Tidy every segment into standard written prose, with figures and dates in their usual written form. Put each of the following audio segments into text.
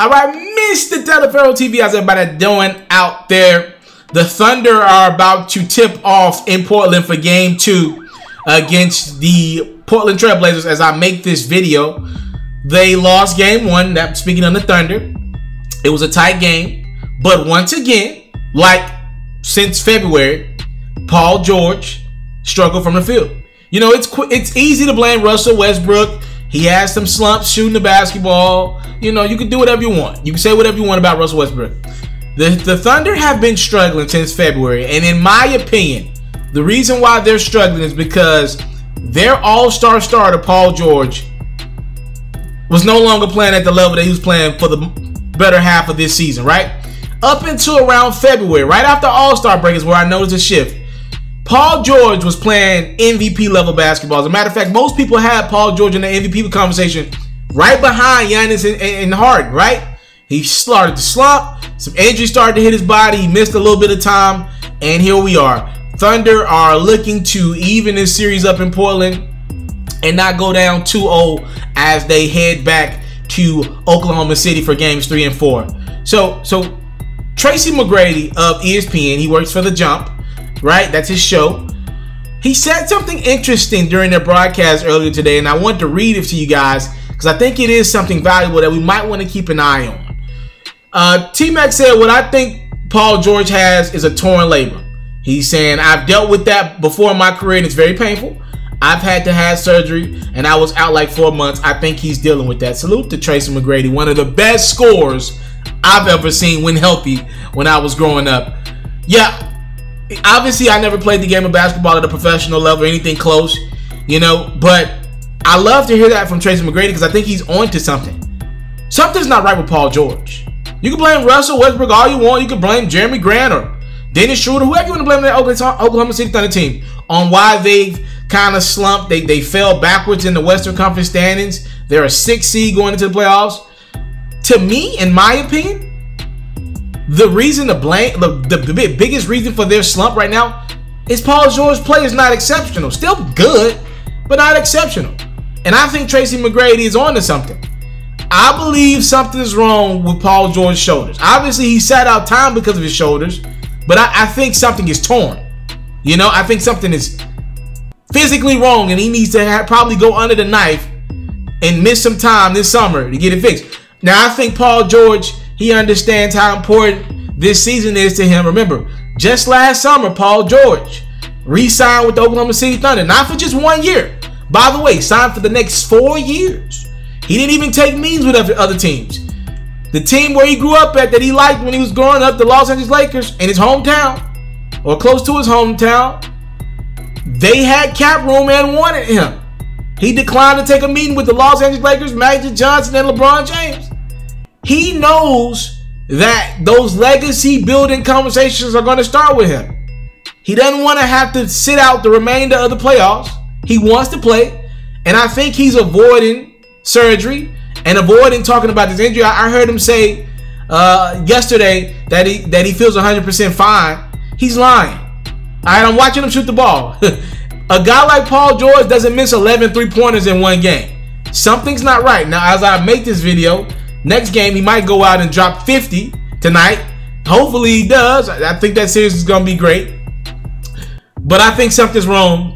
All right, Mr. Taliaferro TV, how's everybody doing out there? The Thunder are about to tip off in Portland for Game 2 against the Portland Trailblazers. As I make this video, they lost Game 1. That, speaking of the Thunder, it was a tight game. But once again, like since February, Paul George struggled from the field. You know, it's easy to blame Russell Westbrook. He has some slumps shooting the basketball. You know, you can do whatever you want. You can say whatever you want about Russell Westbrook. The Thunder have been struggling since February. And in my opinion, the reason why they're struggling is because their all-star starter, Paul George, was no longer playing at the level that he was playing for the better half of this season, right? Up until around February, right after All-Star break is where I noticed a shift. Paul George was playing MVP level basketball. As a matter of fact, most people had Paul George in the MVP conversation right behind Giannis and Harden, right? He started to slump. Some injuries started to hit his body. He missed a little bit of time. And here we are. Thunder are looking to even this series up in Portland and not go down 2-0 as they head back to Oklahoma City for games 3 and 4. So Tracy Mcgrady of ESPN, he works for The Jump, right? That's his show. He said something interesting during their broadcast earlier today, and I want to read it to you guys because I think it is something valuable that we might want to keep an eye on. T-Mac said, what I think Paul George has is a torn labrum. He's saying, I've dealt with that before in my career, and it's very painful. I've had to have surgery, and I was out like 4 months. I think he's dealing with that. Salute to Tracy Mcgrady, one of the best scorers I've ever seen when healthy when I was growing up. Yeah. Obviously, I never played the game of basketball at a professional level or anything close, you know, but I love to hear that from Tracy Mcgrady because I think he's on to something. Something's not right with Paul George. You can blame Russell Westbrook all you want. You can blame Jeremy Grant or Dennis Schroeder, whoever you want to blame that Oklahoma City Thunder team on why they've kind of slumped. They fell backwards in the Western Conference standings. They're a 6th seed going into the playoffs. To me, in my opinion, the reason to blame, the biggest reason for their slump right now is Paul George's play is not exceptional. Still good, but not exceptional. And I think Tracy Mcgrady is on to something. I believe something is wrong with Paul George's shoulders. Obviously, he sat out time because of his shoulders, but I think something is torn. You know, I think something is physically wrong, and he needs to probably go under the knife and miss some time this summer to get it fixed. Now, I think Paul George, he understands how important this season is to him. Remember, just last summer, Paul George re-signed with the Oklahoma City Thunder. Not for just 1 year. By the way, signed for the next 4 years. He didn't even take meetings with other teams. The team where he grew up at that he liked when he was growing up, the Los Angeles Lakers, in his hometown, or close to his hometown, they had cap room and wanted him. He declined to take a meeting with the Los Angeles Lakers, Magic Johnson, and LeBron James. He knows that those legacy building conversations are going to start with him. He doesn't want to have to sit out the remainder of the playoffs. He wants to play. And I think he's avoiding surgery and avoiding talking about this injury. I heard him say yesterday that he feels 100% fine. He's lying. All right, I'm watching him shoot the ball. A guy like Paul George doesn't miss 11 three-pointers in one game. Something's not right. Now, as I make this video, next game, he might go out and drop 50 tonight. Hopefully he does. I think that series is going to be great. But I think something's wrong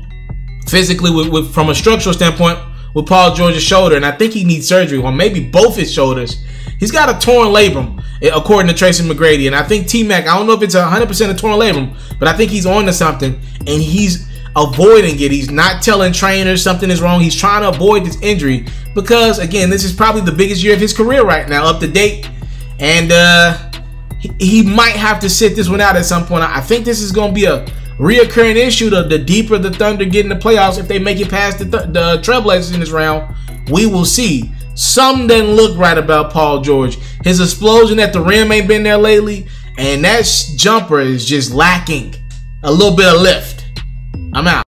physically from a structural standpoint with Paul George's shoulder. And I think he needs surgery, or maybe both his shoulders. He's got a torn labrum, according to Tracy Mcgrady. And I think T-Mac, I don't know if it's 100% a torn labrum, but I think he's on to something. And he's avoiding it. He's not telling trainers something is wrong. He's trying to avoid this injury because, again, this is probably the biggest year of his career right now, up to date. And he might have to sit this one out at some point. I think this is going to be a reoccurring issue. The deeper the Thunder get in the playoffs, if they make it past the Trailblazers in this round, we will see. Something doesn't look right about Paul George. His explosion at the rim ain't been there lately, and that jumper is just lacking a little bit of lift. I'm out.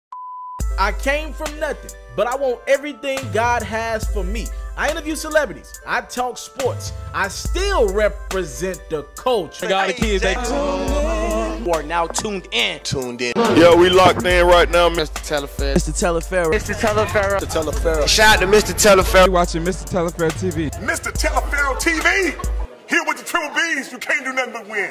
I came from nothing, but I want everything God has for me. I interview celebrities. I talk sports. I still represent the culture. Got the kids, they are now tuned in. Yo, we locked in right now, Mr. Taliaferro. Mr. Taliaferro. Shout out to Mr. Taliaferro. You're watching Mr. Taliaferro TV. Mr. Taliaferro TV. triple B's, you can't do nothing but win.